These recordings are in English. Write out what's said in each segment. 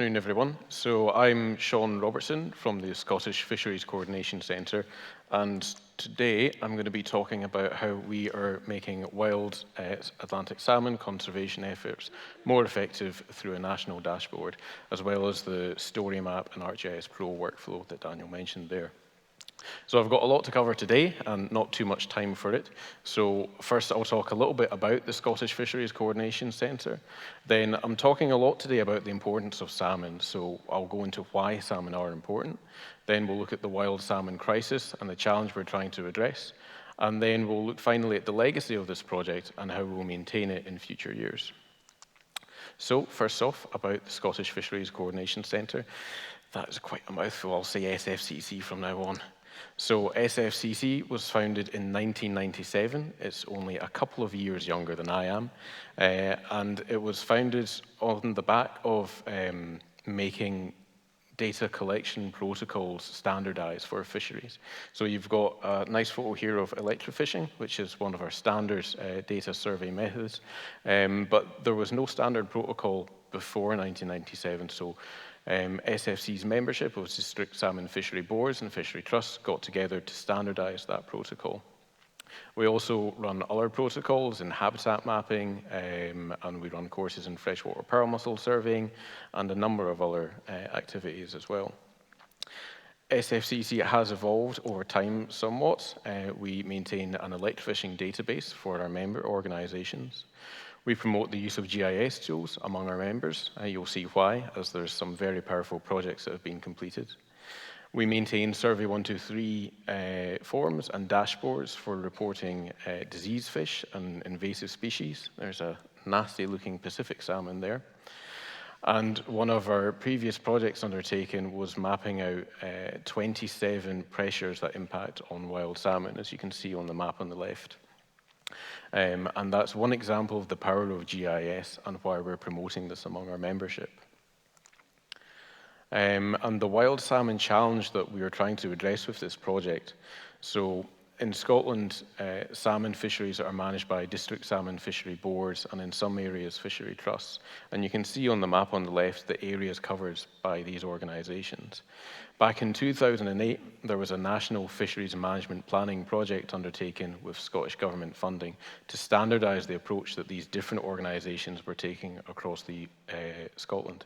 afternoon, everyone. So I'm Sean Robertson from the Scottish Fisheries Coordination Centre, and today I'm going to be talking about how we are making wild Atlantic salmon conservation efforts more effective through a national dashboard, as well as the StoryMap and ArcGIS Pro workflow that Daniel mentioned there. So I've got a lot to cover today and not too much time for it. So first I'll talk a little bit about the Scottish Fisheries Coordination Centre. Then I'm talking a lot today about the importance of salmon. So I'll go into why salmon are important. Then we'll look at the wild salmon crisis and the challenge we're trying to address. And then we'll look finally at the legacy of this project and how we'll maintain it in future years. So first off, about the Scottish Fisheries Coordination Centre. That is quite a mouthful. I'll say SFCC from now on. So SFCC was founded in 1997. It's only a couple of years younger than I am. And it was founded on the back of making data collection protocols standardized for fisheries. So you've got a nice photo here of electrofishing, which is one of our standard data survey methods. But there was no standard protocol before 1997. So SFC's membership of district salmon fishery boards and fishery trusts got together to standardize that protocol. We also run other protocols in habitat mapping, and we run courses in freshwater pearl mussel surveying, and a number of other activities as well. SFCC has evolved over time somewhat. We maintain an electrofishing database for our member organizations. We promote the use of GIS tools among our members. You'll see why, as there's some very powerful projects that have been completed. We maintain Survey 123 forms and dashboards for reporting disease fish and invasive species. There's a nasty looking Pacific salmon there. And one of our previous projects undertaken was mapping out 27 pressures that impact on wild salmon, as you can see on the map on the left. And that's one example of the power of GIS and why we're promoting this among our membership. And the wild salmon challenge that we are trying to address with this project. So in Scotland, salmon fisheries are managed by district salmon fishery boards and in some areas fishery trusts. And you can see on the map on the left the areas covered by these organisations. Back in 2008, there was a national fisheries management planning project undertaken with Scottish Government funding to standardise the approach that these different organisations were taking across Scotland.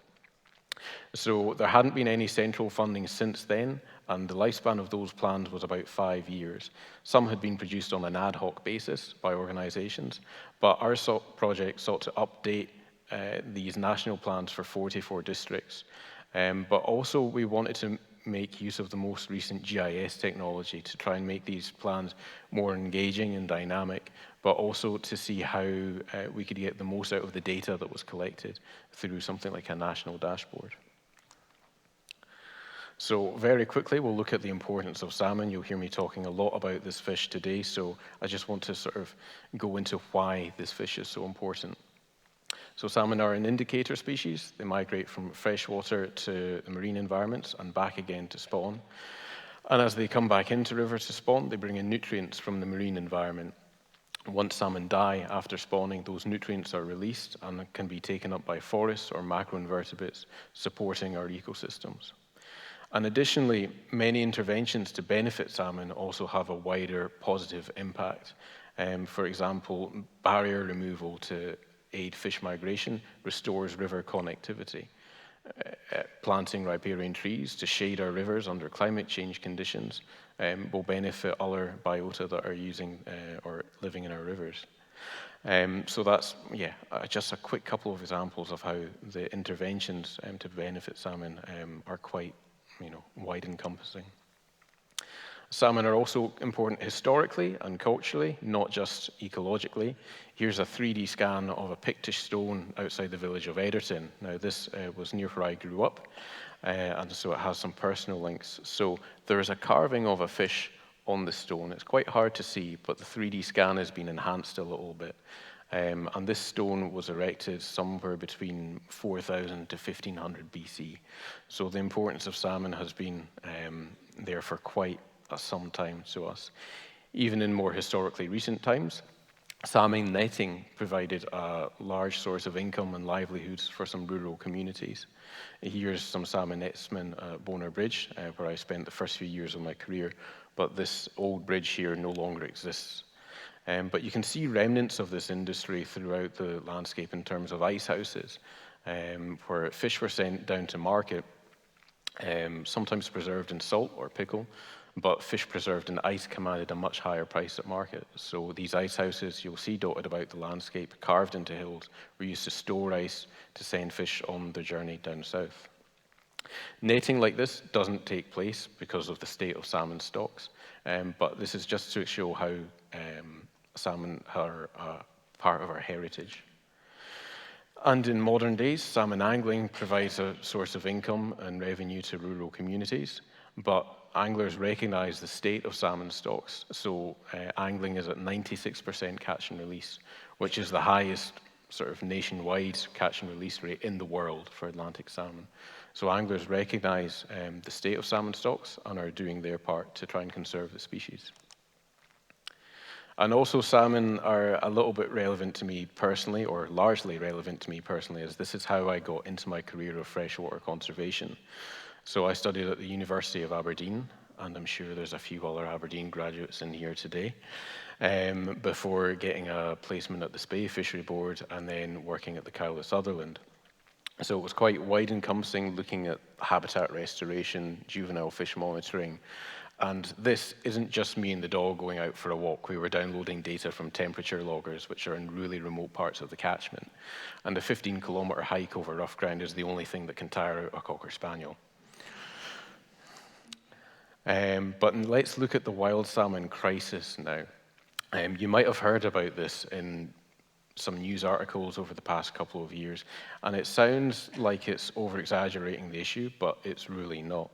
So there hadn't been any central funding since then, and the lifespan of those plans was about 5 years. Some had been produced on an ad hoc basis by organisations, but our project sought to update these national plans for 44 districts. But also we wanted to make use of the most recent GIS technology to try and make these plans more engaging and dynamic, but also to see how we could get the most out of the data that was collected through something like a national dashboard. So very quickly, we'll look at the importance of salmon. You'll hear me talking a lot about this fish today, so I just want to sort of go into why this fish is so important. So salmon are an indicator species. They migrate from freshwater to the marine environments and back again to spawn. And as they come back into river to spawn, they bring in nutrients from the marine environment. Once salmon die after spawning, those nutrients are released and can be taken up by forests or macroinvertebrates, supporting our ecosystems. And additionally, many interventions to benefit salmon also have a wider positive impact. For example, barrier removal to aid fish migration restores river connectivity. Planting riparian trees to shade our rivers under climate change conditions will benefit other biota that are using or living in our rivers. So that's, just a quick couple of examples of how the interventions to benefit salmon are quite, wide encompassing. Salmon are also important historically and culturally, not just ecologically. Here's a 3D scan of a Pictish stone outside the village of Ederton. Now this was near where I grew up, and so it has some personal links. So there is a carving of a fish on the stone. It's quite hard to see, but the 3D scan has been enhanced a little bit. And this stone was erected somewhere between 4000 to 1500 BC. So the importance of salmon has been there for quite some time to us. Even in more historically recent times, Salmon netting provided a large source of income and livelihoods for some rural communities. Here's some salmon netsmen at Bonar Bridge, where I spent the first few years of my career, but this old bridge here no longer exists. But you can see remnants of this industry throughout the landscape in terms of ice houses, where fish were sent down to market, sometimes preserved in salt or pickle, but fish preserved in ice commanded a much higher price at market. So these ice houses you'll see dotted about the landscape, carved into hills, were used to store ice to send fish on their journey down south. Netting like this doesn't take place because of the state of salmon stocks, but this is just to show how salmon are part of our heritage. And in modern days, salmon angling provides a source of income and revenue to rural communities, but anglers recognize the state of salmon stocks. So angling is at 96% catch and release, which is the highest sort of nationwide catch and release rate in the world for Atlantic salmon. So anglers recognize the state of salmon stocks and are doing their part to try and conserve the species. And also salmon are a little bit relevant to me personally, or largely relevant to me personally, as this is how I got into my career of freshwater conservation. So I studied at the University of Aberdeen, and I'm sure there's a few other Aberdeen graduates in here today, before getting a placement at the Spey Fishery Board and then working at the Cowley Sutherland. So it was quite wide-encompassing, looking at habitat restoration, juvenile fish monitoring, and this isn't just me and the dog going out for a walk. We were downloading data from temperature loggers, which are in really remote parts of the catchment. And a 15-kilometre hike over rough ground is the only thing that can tire out a Cocker Spaniel. But let's look at the wild salmon crisis now. You might have heard about this in some news articles over the past couple of years, and it sounds like it's over-exaggerating the issue, but it's really not.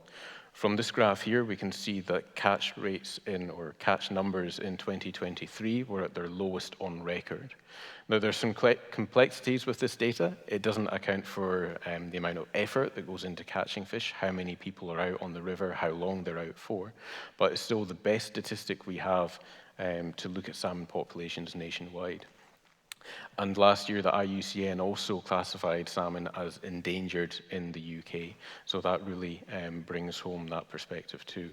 From this graph here, we can see that catch rates or catch numbers in 2023 were at their lowest on record. Now, there's some complexities with this data. It doesn't account for the amount of effort that goes into catching fish, how many people are out on the river, how long they're out for, but it's still the best statistic we have to look at salmon populations nationwide. And last year, the IUCN also classified salmon as endangered in the UK. So that really brings home that perspective too.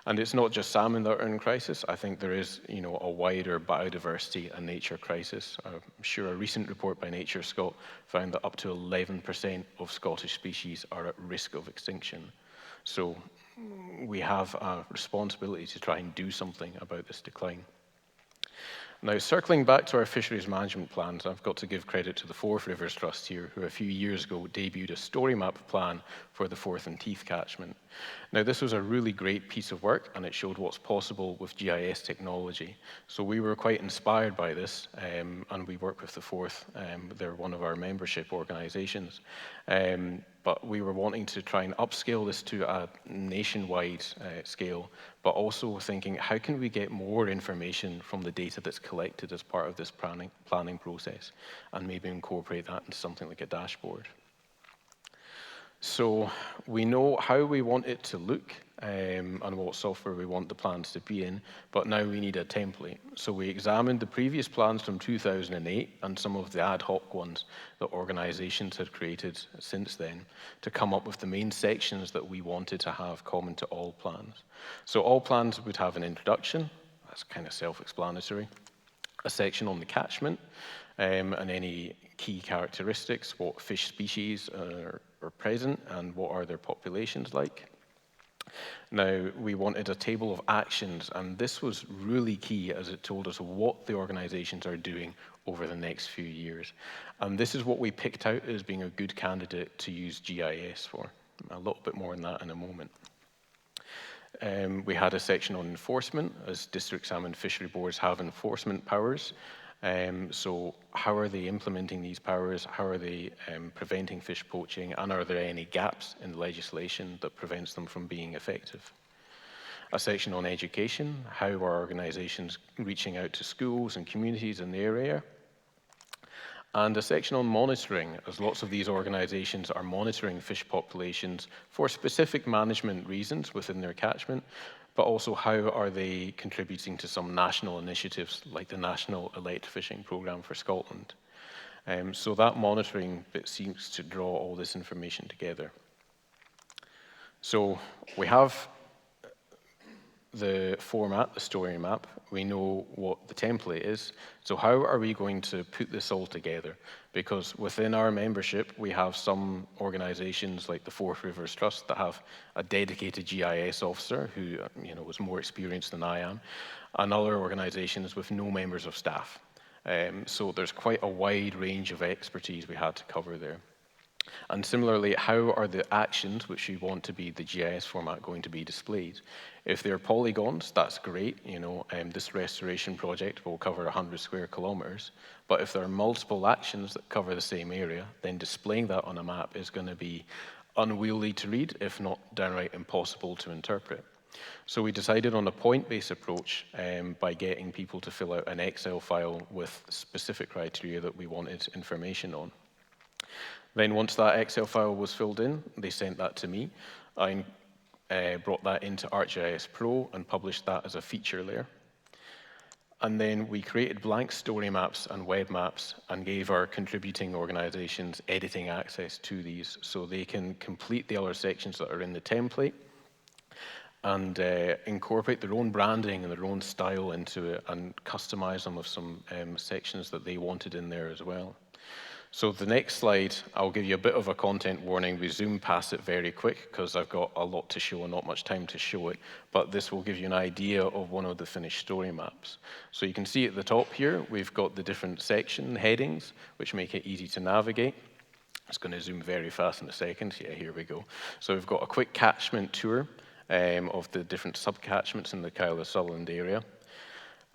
And it's not just salmon that are in crisis. I think there is, a wider biodiversity and nature crisis. I'm sure a recent report by Nature Scot found that up to 11% of Scottish species are at risk of extinction. So we have a responsibility to try and do something about this decline. Now, circling back to our fisheries management plans, I've got to give credit to the Forth Rivers Trust here, who a few years ago debuted a StoryMap plan for the Forth and Teeth catchment. Now, this was a really great piece of work, and it showed what's possible with GIS technology. So we were quite inspired by this, and we work with the Forth. They're one of our membership organizations. But we were wanting to try and upscale this to a nationwide scale, but also thinking, how can we get more information from the data that's collected as part of this planning process, and maybe incorporate that into something like a dashboard. So we know how we want it to look and what software we want the plans to be in, but now we need a template. So we examined the previous plans from 2008 and some of the ad hoc ones that organizations had created since then to come up with the main sections that we wanted to have common to all plans. So all plans would have an introduction, that's kind of self-explanatory, a section on the catchment and any key characteristics, what fish species are present and what are their populations like. Now, we wanted a table of actions, and this was really key as it told us what the organizations are doing over the next few years. And this is what we picked out as being a good candidate to use GIS for. A little bit more on that in a moment. We had a section on enforcement, as district salmon fishery boards have enforcement powers. So how are they implementing these powers? How are they preventing fish poaching? And are there any gaps in legislation that prevents them from being effective? A section on education. How are organizations reaching out to schools and communities in the area? And a section on monitoring, as lots of these organizations are monitoring fish populations for specific management reasons within their catchment, but also how are they contributing to some national initiatives like the National Elite Fishing Programme for Scotland. So that monitoring bit seems to draw all this information together. So we have the format, the story map. We know what the template is. So how are we going to put this all together? Because within our membership, we have some organizations like the Forth Rivers Trust that have a dedicated GIS officer who was more experienced than I am, and other organizations with no members of staff. So there's quite a wide range of expertise we had to cover there. And similarly, how are the actions which you want to be the GIS format going to be displayed? If they're polygons, that's great. This restoration project will cover 100 square kilometers. But if there are multiple actions that cover the same area, then displaying that on a map is going to be unwieldy to read, if not downright impossible to interpret. So we decided on a point-based approach by getting people to fill out an Excel file with specific criteria that we wanted information on. Then once that Excel file was filled in, they sent that to me. I brought that into ArcGIS Pro and published that as a feature layer. And then we created blank story maps and web maps and gave our contributing organizations editing access to these so they can complete the other sections that are in the template and incorporate their own branding and their own style into it and customize them with some sections that they wanted in there as well. So the next slide, I'll give you a bit of a content warning. We zoom past it very quick because I've got a lot to show and not much time to show it, but this will give you an idea of one of the finished story maps. So you can see at the top here, we've got the different section headings, which make it easy to navigate. It's going to zoom very fast in a second. Yeah, here we go. So we've got a quick catchment tour of the different subcatchments in the Cowles-Sutherland area.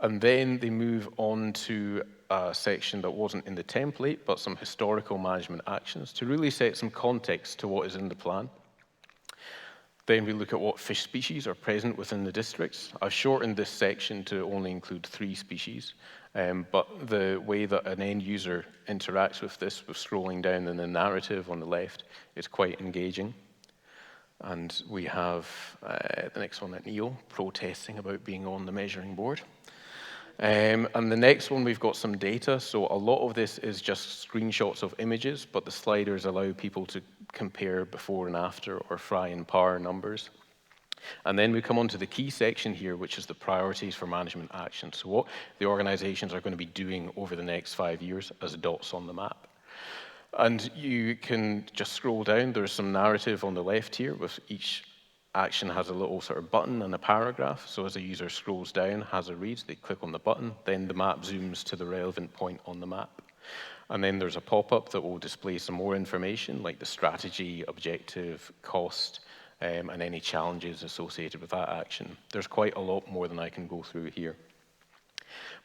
And then they move on to a section that wasn't in the template, but some historical management actions to really set some context to what is in the plan. Then we look at what fish species are present within the districts. I've shortened this section to only include 3 species, but the way that an end user interacts with this, with scrolling down in the narrative on the left, is quite engaging. And we have the next one at Neil, protesting about being on the measuring board. And the next one, we've got some data. So a lot of this is just screenshots of images, but the sliders allow people to compare before and after or fry and par numbers. And then we come on to the key section here, which is the priorities for management action. So what the organizations are going to be doing over the next 5 years as dots on the map. And you can just scroll down. There's some narrative on the left here with each action has a little sort of button and a paragraph. So as a user scrolls down, has a read, they click on the button, then the map zooms to the relevant point on the map. And then there's a pop-up that will display some more information like the strategy, objective, cost, and any challenges associated with that action. There's quite a lot more than I can go through here.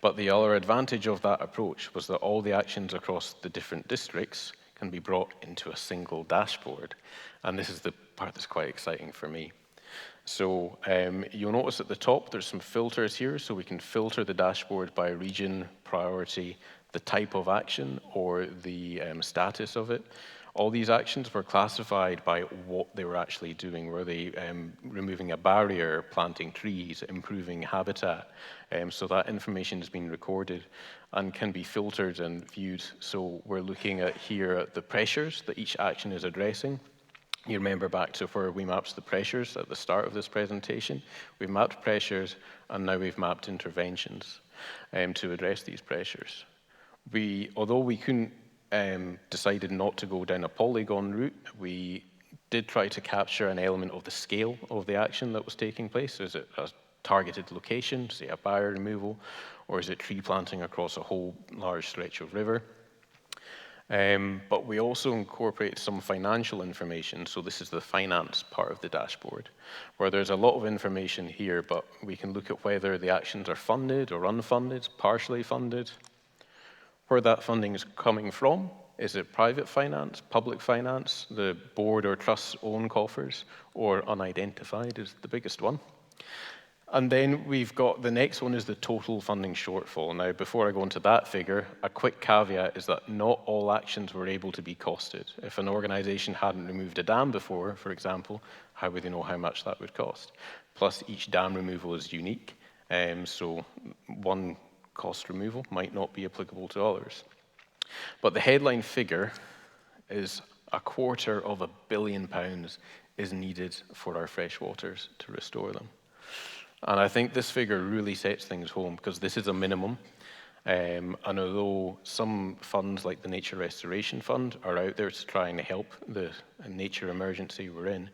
But the other advantage of that approach was that all the actions across the different districts can be brought into a single dashboard. And this is the part that's quite exciting for me. So you'll notice at the top there's some filters here, so we can filter the dashboard by region, priority, the type of action, or the status of it. All these actions were classified by what they were actually doing. Were they removing a barrier, planting trees, improving habitat? So that information has been recorded and can be filtered and viewed. So we're looking at here at the pressures that each action is addressing. You remember back to where we mapped the pressures at the start of this presentation. We've mapped pressures, and now we've mapped interventions to address these pressures. Although we couldn't decided not to go down a polygon route, we did try to capture an element of the scale of the action that was taking place. Is it a targeted location, say a barrier removal, or is it tree planting across a whole large stretch of river? But we also incorporate some financial information. So this is the finance part of the dashboard, where there's a lot of information here, but we can look at whether the actions are funded or unfunded, partially funded, where that funding is coming from. Is it private finance, public finance, the board or trust's own coffers, or unidentified is the biggest one? And then we've got the next one is the total funding shortfall. Now, before I go into that figure, a quick caveat is that not all actions were able to be costed. If an organization hadn't removed a dam before, for example, how would they know how much that would cost? Plus, each dam removal is unique, so one cost removal might not be applicable to others. But the headline figure is £250 million is needed for our freshwaters to restore them. And I think this figure really sets things home, because this is a minimum. And although some funds like the Nature Restoration Fund are out there to try and help the nature emergency we're in,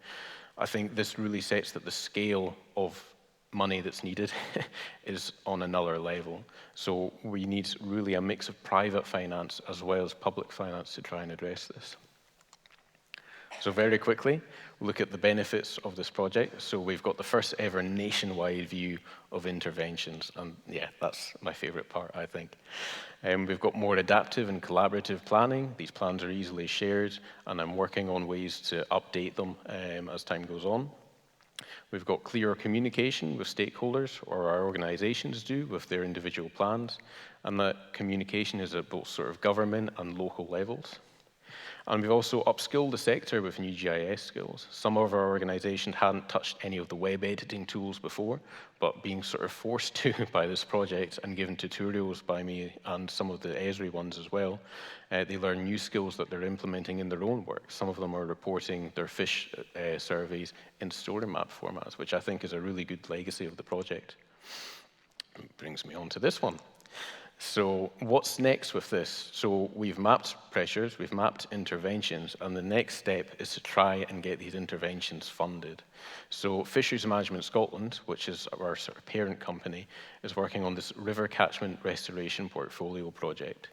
I think this really sets that the scale of money that's needed is on another level. So we need really a mix of private finance as well as public finance to try and address this. So very quickly, we'll look at the benefits of this project. So we've got the first ever nationwide view of interventions. And yeah, that's my favorite part, I think. We've got more adaptive and collaborative planning. These plans are easily shared, and I'm working on ways to update them as time goes on. We've got clearer communication with stakeholders, or our organizations do, with their individual plans. And that communication is at both sort of government and local levels. And we've also upskilled the sector with new GIS skills. Some of our organizations hadn't touched any of the web editing tools before, but being sort of forced to by this project and given tutorials by me and some of the Esri ones as well, they learn new skills that they're implementing in their own work. Some of them are reporting their fish surveys in StoryMap formats, which I think is a really good legacy of the project. It brings me on to this one. So what's next with this? So we've mapped pressures, we've mapped interventions, and the next step is to try and get these interventions funded. So Fisheries Management Scotland, which is our sort of parent company, is working on this river catchment restoration portfolio project.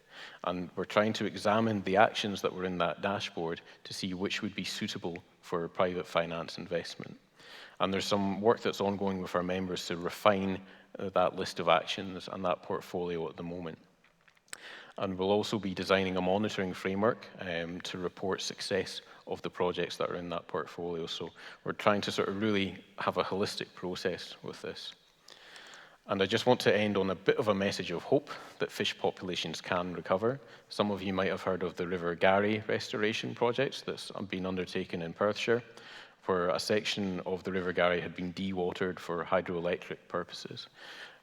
And we're trying to examine the actions that were in that dashboard to see which would be suitable for private finance investment. And there's some work that's ongoing with our members to refine that list of actions and that portfolio at the moment. And we'll also be designing a monitoring framework to report success of the projects that are in that portfolio. So we're trying to sort of really have a holistic process with this. And I just want to end on a bit of a message of hope that fish populations can recover. Some of you might have heard of the River Garry restoration projects that's been undertaken in Perthshire, where a section of the River Garry had been dewatered for hydroelectric purposes.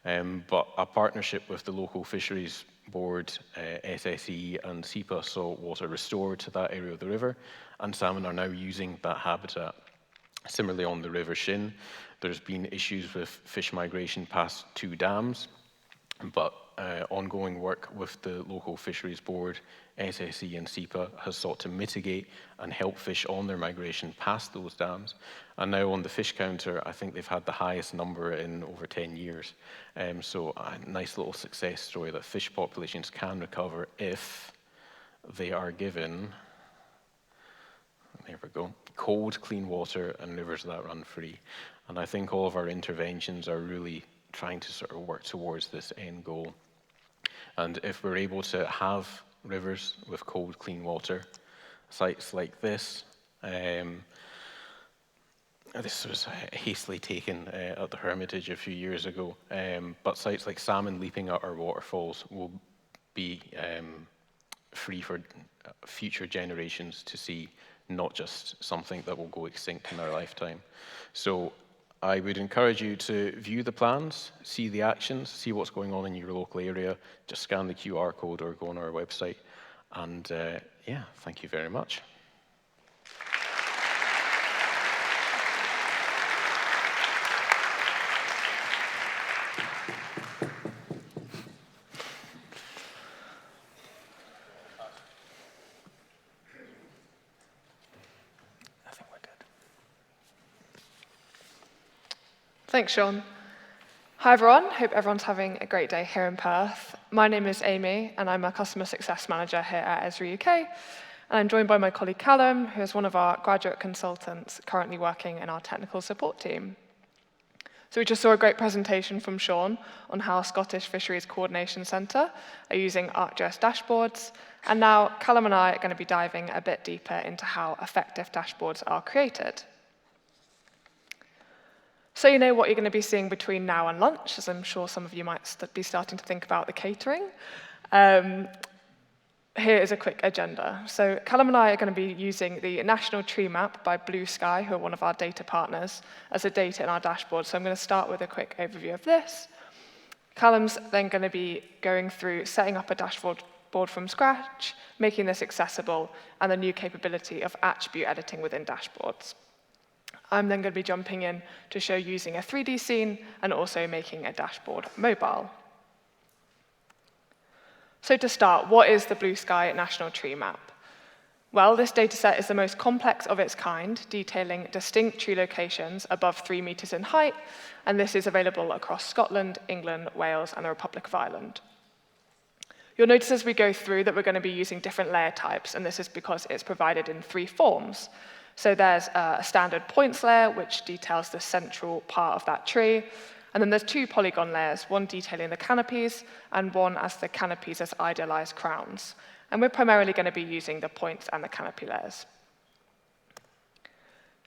But a partnership with the local fisheries board, SSE and SEPA, saw water restored to that area of the river, and salmon are now using that habitat. Similarly, on the River Shin, there's been issues with fish migration past 2 dams, but ongoing work with the local fisheries board, SSE and SEPA has sought to mitigate and help fish on their migration past those dams. And now on the fish counter, I think they've had the highest number in over 10 years. So a nice little success story that fish populations can recover if they are given, there we go, cold, clean water and rivers that run free. And I think all of our interventions are really trying to sort of work towards this end goal. And if we're able to have rivers with cold, clean water, sites like this, this was hastily taken at the Hermitage a few years ago, but sites like salmon leaping at our waterfalls will be free for future generations to see, not just something that will go extinct in our lifetime. So I would encourage you to view the plans, see the actions, see what's going on in your local area, just scan the QR code or go on our website. And yeah, thank you very much. Thanks, Sean. Hi, everyone. Hope everyone's having a great day here in Perth. My name is Amy, and I'm a Customer Success Manager here at Esri UK. And I'm joined by my colleague Callum, who is one of our graduate consultants currently working in our technical support team. So we just saw a great presentation from Sean on how Scottish Fisheries Coordination Centre are using ArcGIS Dashboards. And now Callum and I are going to be diving a bit deeper into how effective dashboards are created. So you know what you're going to be seeing between now and lunch, as I'm sure some of you might be starting to think about the catering. here is a quick agenda. So Callum and I are going to be using the National Tree Map by Blue Sky, who are one of our data partners, as a data in our dashboard. So I'm going to start with a quick overview of this. Callum's then going to be going through setting up a dashboard from scratch, making this accessible, and the new capability of attribute editing within dashboards. I'm then going to be jumping in to show using a 3D scene and also making a dashboard mobile. So to start, what is the Blue Sky National Tree Map? Well, this dataset is the most complex of its kind, detailing distinct tree locations above 3 meters in height, and this is available across Scotland, England, Wales, and the Republic of Ireland. You'll notice as we go through that we're going to be using different layer types, and this is because it's provided in 3 forms. So there's a standard points layer, which details the central part of that tree. And then there's 2 polygon layers, one detailing the canopies and one as the canopies as idealized crowns. And we're primarily going to be using the points and the canopy layers.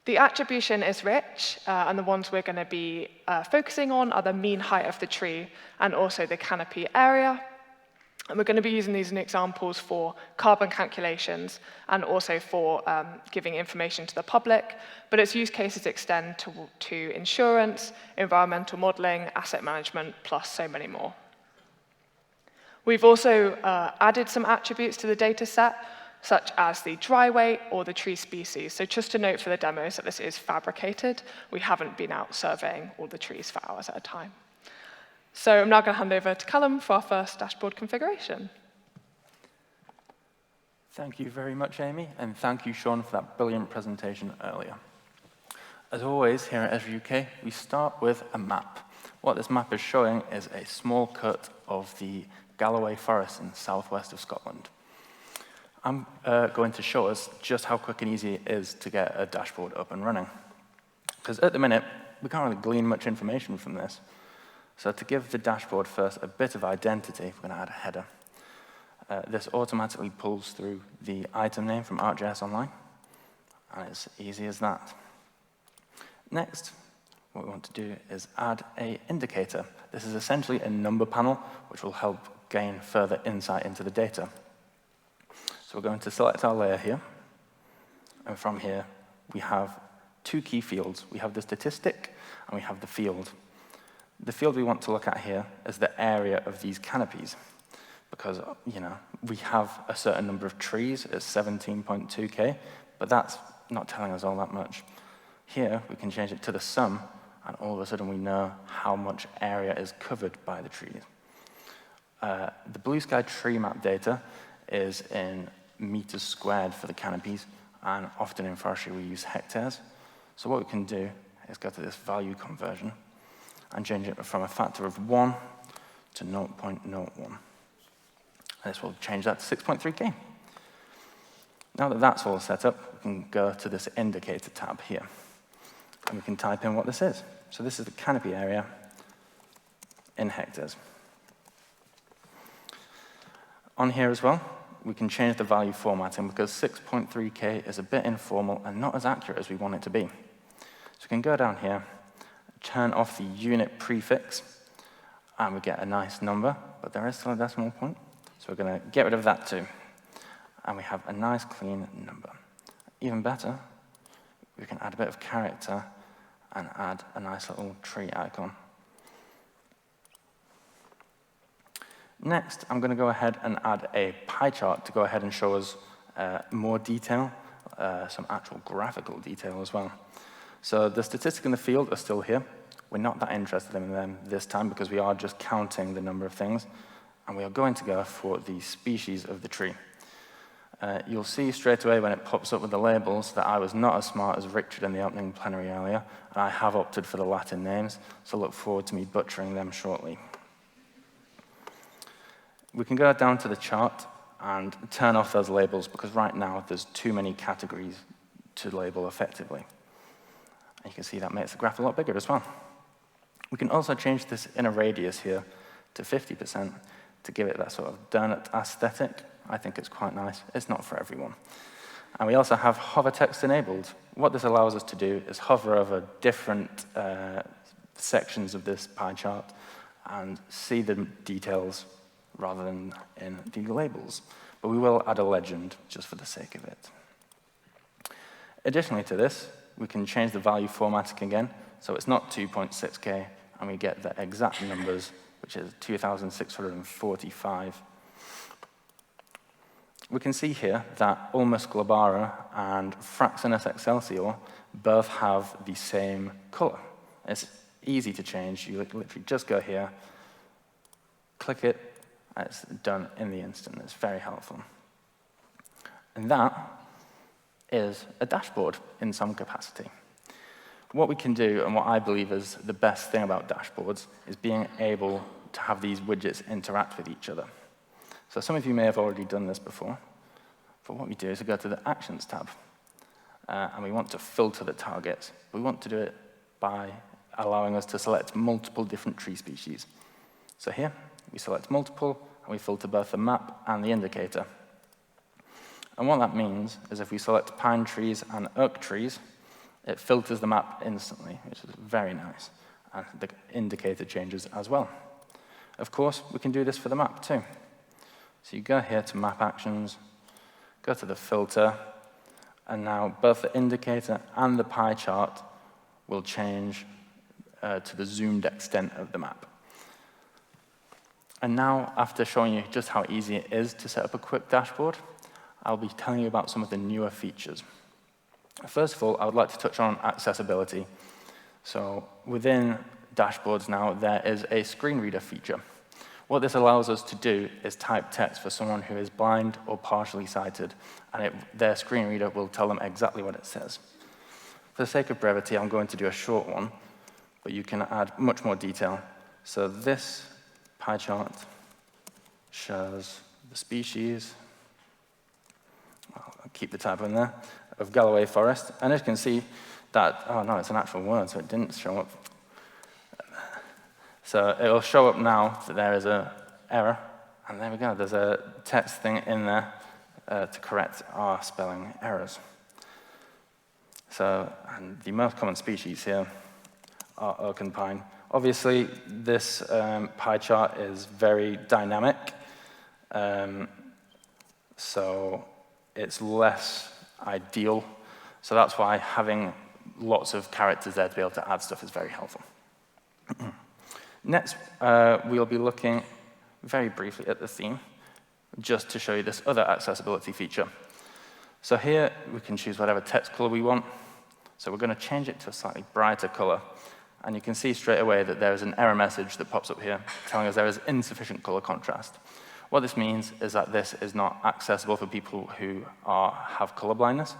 The attribution is rich, and the ones we're going to be focusing on are the mean height of the tree and also the canopy area. And we're going to be using these in examples for carbon calculations and also for giving information to the public, but its use cases extend to insurance, environmental modeling, asset management, plus so many more. We've also added some attributes to the data set, such as the dry weight or the tree species. So just to note for the demos that this is fabricated. We haven't been out surveying all the trees for hours at a time. So I'm now going to hand over to Callum for our first dashboard configuration. Thank you very much, Amy, and thank you, Sean, for that brilliant presentation earlier. As always, here at Esri UK, we start with a map. What this map is showing is a small cut of the Galloway Forest in the southwest of Scotland. I'm going to show us just how quick and easy it is to get a dashboard up and running. Because at the minute, we can't really glean much information from this. So to give the dashboard first a bit of identity, we're going to add a header. This automatically pulls through the item name from ArcGIS Online, and it's easy as that. Next, what we want to do is add an indicator. This is essentially a number panel, which will help gain further insight into the data. So we're going to select our layer here, and from here, we have 2 key fields. We have the statistic, and we have the field. The field we want to look at here is the area of these canopies, because we have a certain number of trees, it's 17.2K, but that's not telling us all that much. Here, we can change it to the sum, and all of a sudden we know how much area is covered by the trees. The Blue Sky tree map data is in meters squared for the canopies, and often in forestry we use hectares. So what we can do is go to this value conversion, and change it from a factor of 1 to 0.01. And this will change that to 6.3K. Now that that's all set up, we can go to this indicator tab here. And we can type in what this is. So this is the canopy area in hectares. On here as well, we can change the value formatting because 6.3K is a bit informal and not as accurate as we want it to be. So we can go down here, turn off the unit prefix, and we get a nice number, but there is still a decimal point. So we're going to get rid of that too. And we have a nice clean number. Even better, we can add a bit of character and add a nice little tree icon. Next, I'm going to go ahead and add a pie chart to go ahead and show us more detail, some actual graphical detail as well. So the statistic in the field are still here. We're not that interested in them this time because we are just counting the number of things, and we are going to go for the species of the tree. You'll see straight away when it pops up with the labels that I was not as smart as Richard in the opening plenary earlier, and I have opted for the Latin names, so look forward to me butchering them shortly. We can go down to the chart and turn off those labels because right now there's too many categories to label effectively. And you can see that makes the graph a lot bigger as well. We can also change this inner radius here to 50% to give it that sort of donut aesthetic. I think it's quite nice. It's not for everyone. And we also have hover text enabled. What this allows us to do is hover over different sections of this pie chart and see the details rather than in the labels. but we will add a legend just for the sake of it. Additionally to this, we can change the value formatting again, so it's not 2.6K, and we get the exact numbers, which is 2,645. We can see here that Ulmus glabara and Fraxinus excelsior both have the same color. It's easy to change. You literally just go here, click it, and it's done in the instant. It's very helpful. And that is a dashboard in some capacity. What we can do, and what I believe is the best thing about dashboards, is being able to have these widgets interact with each other. So some of you may have already done this before, but what we do is we go to the Actions tab, and we want to filter the targets. We want to do it by allowing us to select multiple different tree species. So here, we select multiple, and we filter both the map and the indicator. And what that means is if we select pine trees and oak trees, it filters the map instantly, which is very nice. And the indicator changes as well. Of course, we can do this for the map too. So you go here to Map Actions, go to the filter, and now both the indicator and the pie chart will change to the zoomed extent of the map. And now, after showing you just how easy it is to set up a quick dashboard, I'll be telling you about some of the newer features. First of all, I would like to touch on accessibility. So within dashboards now, there is a screen reader feature. What this allows us to do is type text for someone who is blind or partially sighted, and their screen reader will tell them exactly what it says. For the sake of brevity, I'm going to do a short one, but you can add much more detail. So this pie chart shows the species, I'll keep the typo in there, of Galloway forest. And as you can see that, oh no, it's an actual word, so it didn't show up. So it'll show up now that there is an error. And there we go, there's a text thing in there to correct our spelling errors. So, and the most common species here are oak and pine. Obviously, this pie chart is very dynamic. So it's less ideal. So that's why having lots of characters there to be able to add stuff is very helpful. Next, we'll be looking very briefly at the theme, just to show you this other accessibility feature. So here, we can choose whatever text color we want. So we're going to change it to a slightly brighter color. And you can see straight away that there is an error message that pops up here telling us there is insufficient color contrast. What this means is that this is not accessible for people who have color blindness.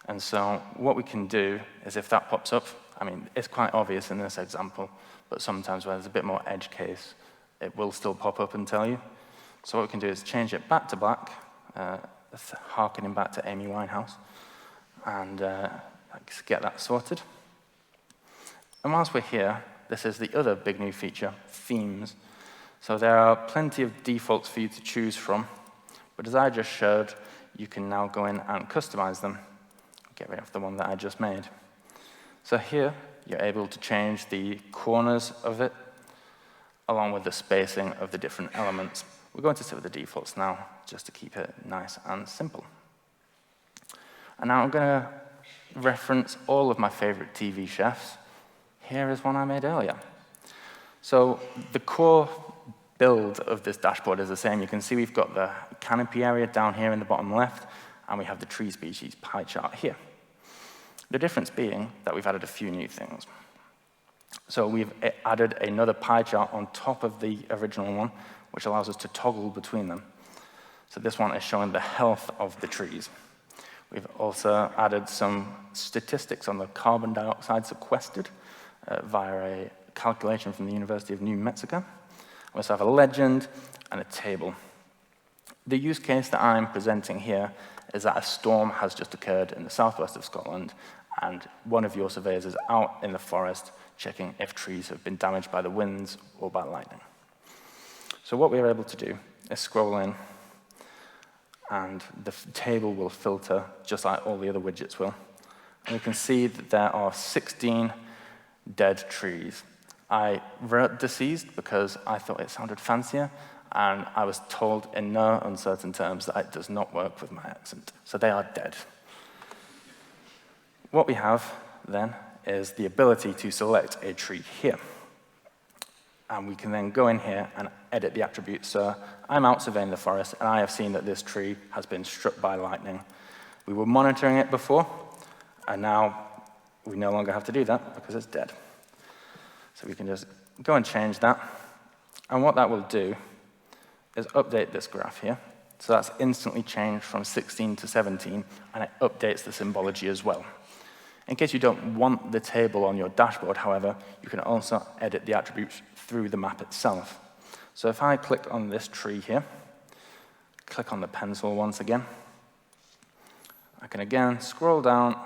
And so what we can do is if that pops up, I mean, it's quite obvious in this example, but sometimes where there's a bit more edge case, it will still pop up and tell you. So what we can do is change it back to black, harkening back to Amy Winehouse, and get that sorted. And whilst we're here, this is the other big new feature, themes. So there are plenty of defaults for you to choose from, but as I just showed, you can now go in and customize them. Get rid of the one that I just made. So here, you're able to change the corners of it, along with the spacing of the different elements. We're going to sit with the defaults now, just to keep it nice and simple. And now I'm going to reference all of my favorite TV chefs. Here is one I made earlier. So the core build of this dashboard is the same. You can see we've got the canopy area down here in the bottom left, and we have the tree species pie chart here. The difference being that we've added a few new things. So we've added another pie chart on top of the original one, which allows us to toggle between them. So this one is showing the health of the trees. We've also added some statistics on the carbon dioxide sequestered via a calculation from the University of New Mexico. We also have a legend and a table. The use case that I'm presenting here is that a storm has just occurred in the southwest of Scotland, and one of your surveyors is out in the forest checking if trees have been damaged by the winds or by lightning. So what we're able to do is scroll in, and the table will filter just like all the other widgets will. And we can see that there are 16 dead trees. I wrote deceased because I thought it sounded fancier, and I was told in no uncertain terms that it does not work with my accent. So they are dead. What we have then is the ability to select a tree here. And we can then go in here and edit the attributes. So I'm out surveying the forest, and I have seen that this tree has been struck by lightning. We were monitoring it before, and now we no longer have to do that because it's dead. So we can just go and change that. And what that will do is update this graph here. So that's instantly changed from 16 to 17, and it updates the symbology as well. In case you don't want the table on your dashboard, however, you can also edit the attributes through the map itself. So if I click on this tree here, click on the pencil once again, I can again scroll down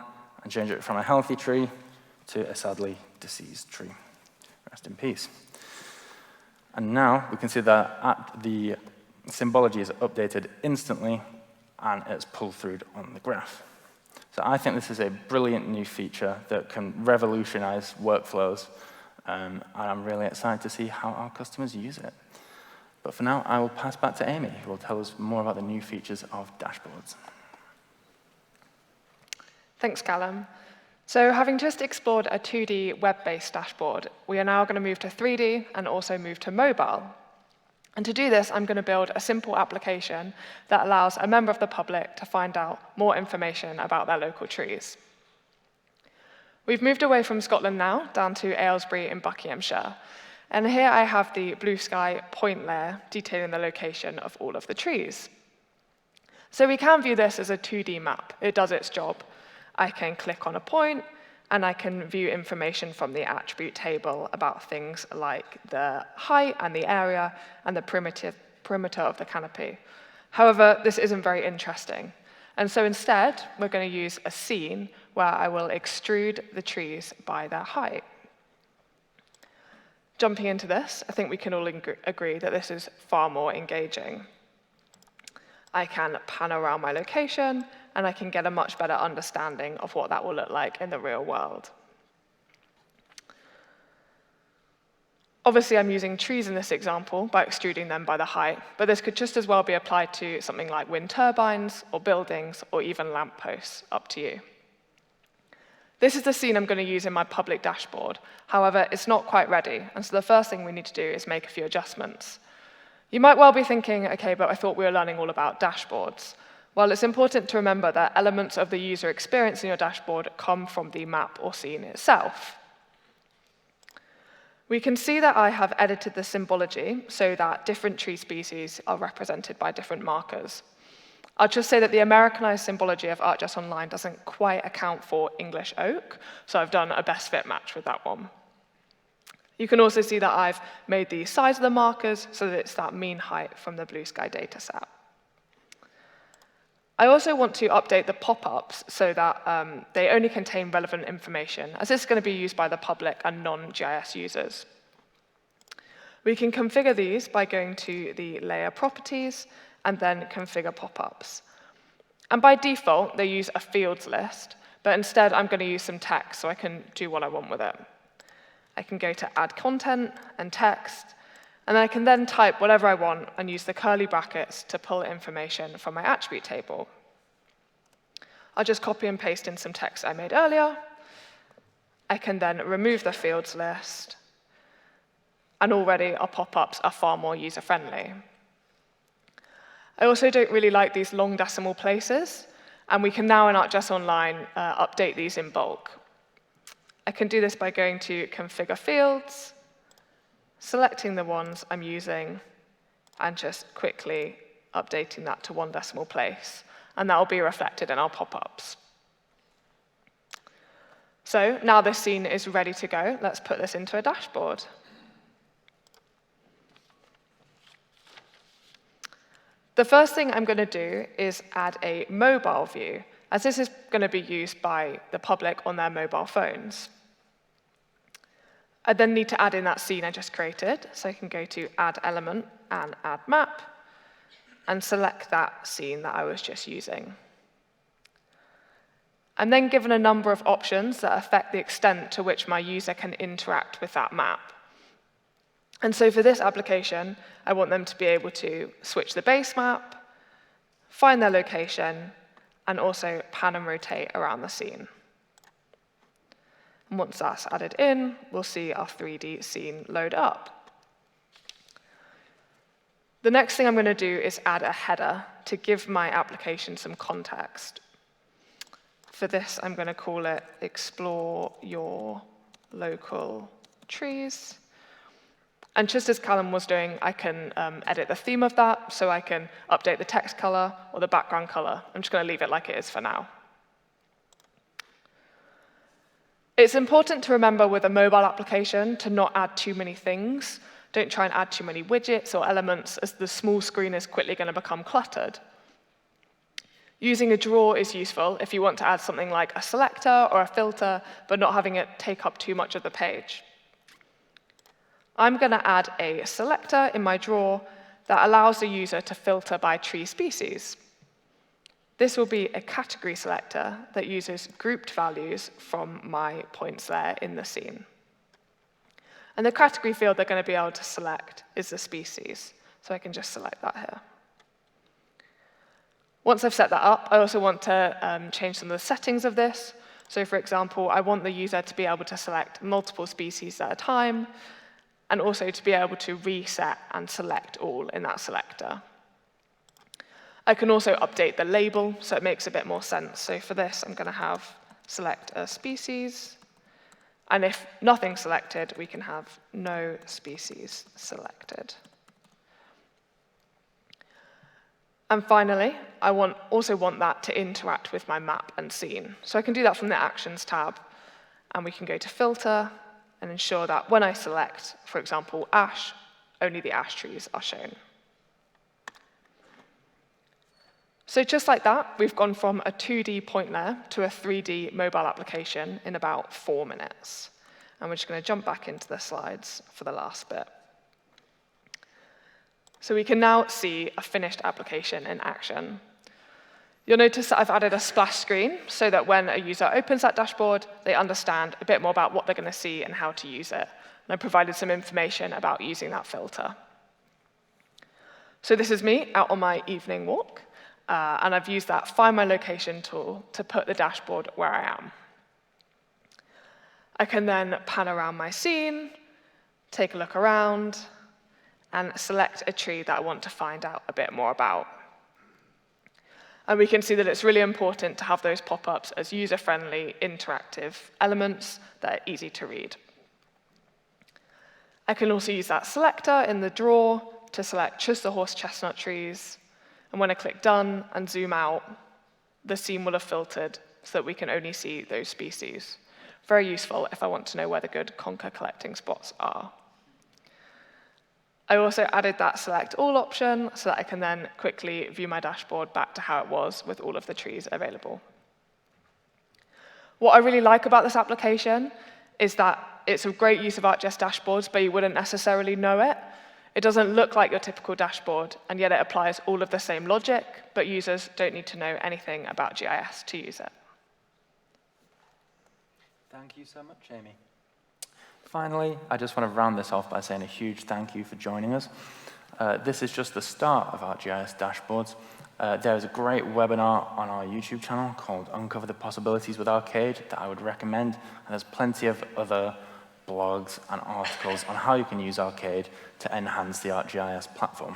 and change it from a healthy tree to a sadly deceased tree. Rest in peace. And now we can see that the symbology is updated instantly and it's pulled through on the graph. So I think this is a brilliant new feature that can revolutionize workflows, and I'm really excited to see how our customers use it. But for now, I will pass back to Amy, who will tell us more about the new features of dashboards. Thanks, Callum. So having just explored a 2D web-based dashboard, we are now going to move to 3D and also move to mobile. And to do this, I'm going to build a simple application that allows a member of the public to find out more information about their local trees. We've moved away from Scotland now, down to Aylesbury in Buckinghamshire. And here I have the blue sky point layer detailing the location of all of the trees. So we can view this as a 2D map. It does its job. I can click on a point, and I can view information from the attribute table about things like the height and the area and the perimeter of the canopy. However, this isn't very interesting. And so instead, we're going to use a scene where I will extrude the trees by their height. Jumping into this, I think we can all agree that this is far more engaging. I can pan around my location, and I can get a much better understanding of what that will look like in the real world. Obviously, I'm using trees in this example by extruding them by the height, but this could just as well be applied to something like wind turbines, or buildings, or even lampposts, up to you. This is the scene I'm going to use in my public dashboard. However, it's not quite ready, and so the first thing we need to do is make a few adjustments. You might well be thinking, okay, but I thought we were learning all about dashboards. Well, it's important to remember that elements of the user experience in your dashboard come from the map or scene itself. We can see that I have edited the symbology so that different tree species are represented by different markers. I'll just say that the Americanized symbology of ArcGIS Online doesn't quite account for English oak, so I've done a best fit match with that one. You can also see that I've made the size of the markers so that it's that mean height from the blue sky dataset. I also want to update the pop-ups so that they only contain relevant information, as this is going to be used by the public and non-GIS users. We can configure these by going to the layer properties and then configure pop-ups. And by default, they use a fields list, but instead I'm going to use some text so I can do what I want with it. I can go to add content and text, and I can then type whatever I want and use the curly brackets to pull information from my attribute table. I'll just copy and paste in some text I made earlier. I can then remove the fields list, and already our pop-ups are far more user-friendly. I also don't really like these long decimal places, and we can now in ArcGIS Online update these in bulk. I can do this by going to Configure Fields, selecting the ones I'm using, and just quickly updating that to 1 decimal place. And that will be reflected in our pop-ups. So now this scene is ready to go. Let's put this into a dashboard. The first thing I'm going to do is add a mobile view, as this is going to be used by the public on their mobile phones. I then need to add in that scene I just created, so I can go to Add Element and Add Map, and select that scene that I was just using. I'm then given a number of options that affect the extent to which my user can interact with that map. And so for this application, I want them to be able to switch the base map, find their location, and also pan and rotate around the scene. And once that's added in, we'll see our 3D scene load up. The next thing I'm going to do is add a header to give my application some context. For this, I'm going to call it Explore Your Local Trees. And just as Callum was doing, I can edit the theme of that, so I can update the text color or the background color. I'm just going to leave it like it is for now. It's important to remember with a mobile application to not add too many things. Don't try and add too many widgets or elements, as the small screen is quickly going to become cluttered. Using a drawer is useful if you want to add something like a selector or a filter, but not having it take up too much of the page. I'm going to add a selector in my drawer that allows the user to filter by tree species. This will be a category selector that uses grouped values from my points there in the scene. And the category field they're going to be able to select is the species, so I can just select that here. Once I've set that up, I also want to change some of the settings of this. So for example, I want the user to be able to select multiple species at a time, and also to be able to reset and select all in that selector. I can also update the label so it makes a bit more sense. So for this, I'm going to have select a species. And if nothing's selected, we can have no species selected. And finally, I also want that to interact with my map and scene. So I can do that from the Actions tab. And we can go to Filter and ensure that when I select, for example, ash, only the ash trees are shown. So just like that, we've gone from a 2D point layer to a 3D mobile application in about 4 minutes. And we're just going to jump back into the slides for the last bit. So we can now see a finished application in action. You'll notice that I've added a splash screen so that when a user opens that dashboard, they understand a bit more about what they're going to see and how to use it. And I provided some information about using that filter. So this is me out on my evening walk. And I've used that Find My Location tool to put the dashboard where I am. I can then pan around my scene, take a look around, and select a tree that I want to find out a bit more about. And we can see that it's really important to have those pop-ups as user-friendly, interactive elements that are easy to read. I can also use that selector in the drawer to select just the horse chestnut trees. And when I click Done and zoom out, the scene will have filtered so that we can only see those species. Very useful if I want to know where the good conker collecting spots are. I also added that Select All option so that I can then quickly view my dashboard back to how it was with all of the trees available. What I really like about this application is that it's a great use of ArcGIS Dashboards, but you wouldn't necessarily know it. It doesn't look like your typical dashboard, and yet it applies all of the same logic, but users don't need to know anything about GIS to use it. Thank you so much, Amy. Finally, I just want to round this off by saying a huge thank you for joining us. This is just the start of ArcGIS Dashboards. There is a great webinar on our YouTube channel called Uncover the Possibilities with Arcade that I would recommend, and there's plenty of other blogs and articles on how you can use Arcade to enhance the ArcGIS platform.